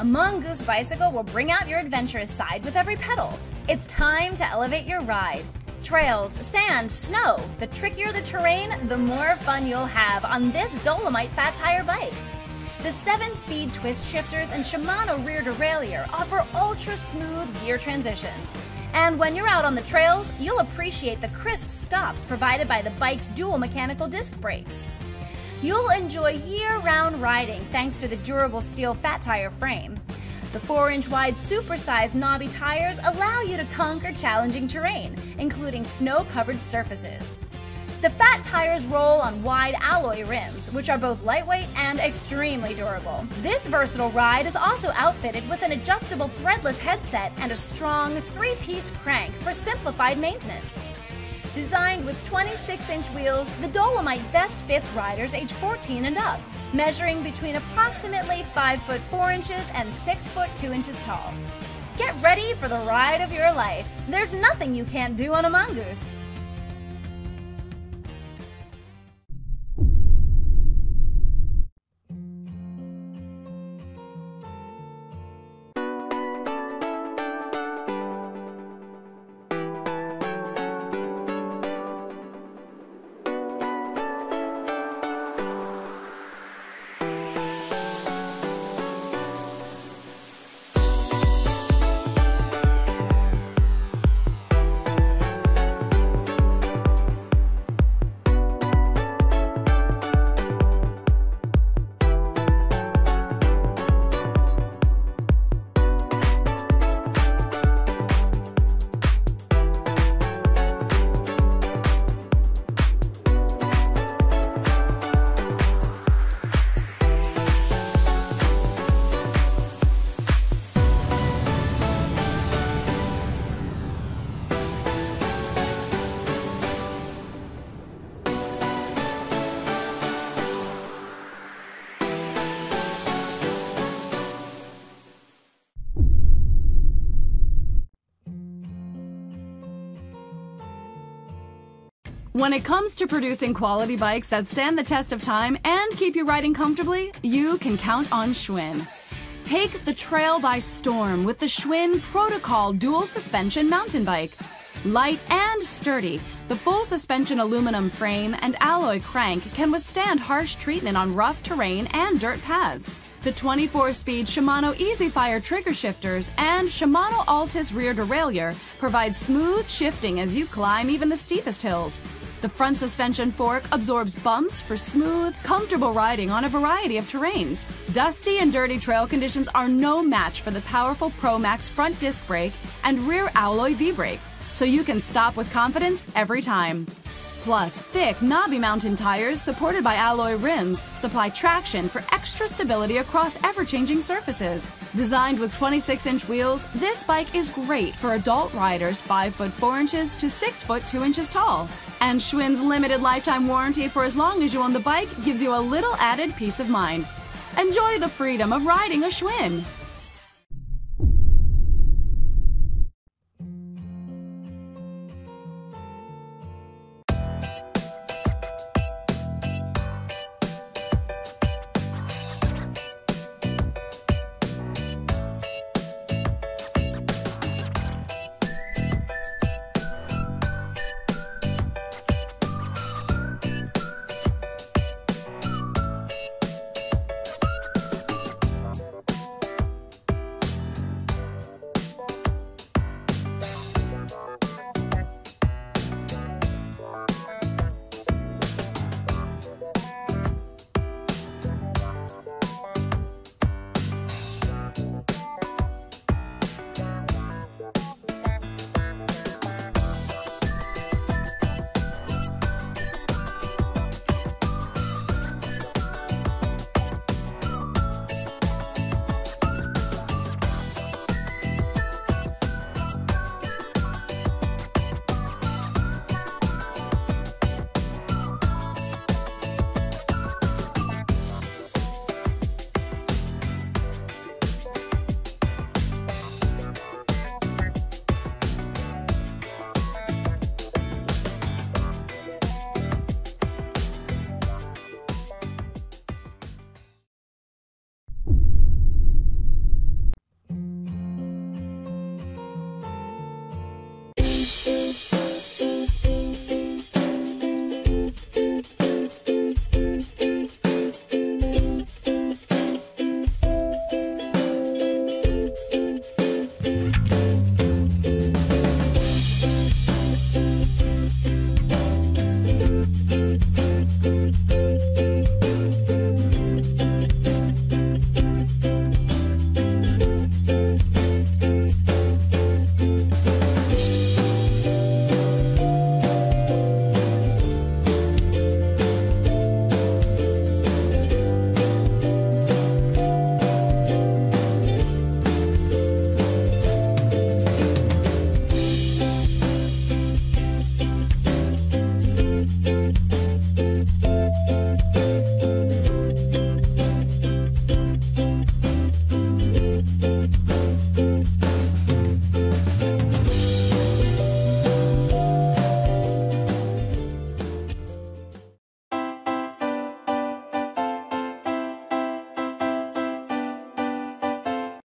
A Mongoose bicycle will bring out your adventurous side with every pedal. It's time to elevate your ride. Trails, sand, snow. The trickier the terrain, the more fun you'll have on this Dolomite fat tire bike. The 7-speed twist shifters and Shimano rear derailleur offer ultra-smooth gear transitions. And when you're out on the trails, you'll appreciate the crisp stops provided by the bike's dual mechanical disc brakes. You'll enjoy year-round riding thanks to the durable steel fat tire frame. The 4-inch wide supersized knobby tires allow you to conquer challenging terrain, including snow-covered surfaces. The fat tires roll on wide alloy rims, which are both lightweight and extremely durable. This versatile ride is also outfitted with an adjustable threadless headset and a strong 3-piece crank for simplified maintenance. Designed with 26-inch wheels, the Dolomite best fits riders age 14 and up, measuring between approximately 5 foot 4 inches and 6 foot 2 inches tall. Get ready for the ride of your life. There's nothing you can't do on a Mongoose. When it comes to producing quality bikes that stand the test of time and keep you riding comfortably, you can count on Schwinn. Take the trail by storm with the Schwinn Protocol dual suspension mountain bike. Light and sturdy, the full suspension aluminum frame and alloy crank can withstand harsh treatment on rough terrain and dirt paths. The 24-speed Shimano EasyFire trigger shifters and Shimano Altus rear derailleur provide smooth shifting as you climb even the steepest hills. The front suspension fork absorbs bumps for smooth, comfortable riding on a variety of terrains. Dusty and dirty trail conditions are no match for the powerful Pro Max front disc brake and rear alloy V-brake, so you can stop with confidence every time. Plus, thick, knobby mountain tires supported by alloy rims supply traction for extra stability across ever-changing surfaces. Designed with 26-inch wheels, this bike is great for adult riders 5 foot 4 inches to 6 foot 2 inches tall. And Schwinn's limited lifetime warranty for as long as you own the bike gives you a little added peace of mind. Enjoy the freedom of riding a Schwinn!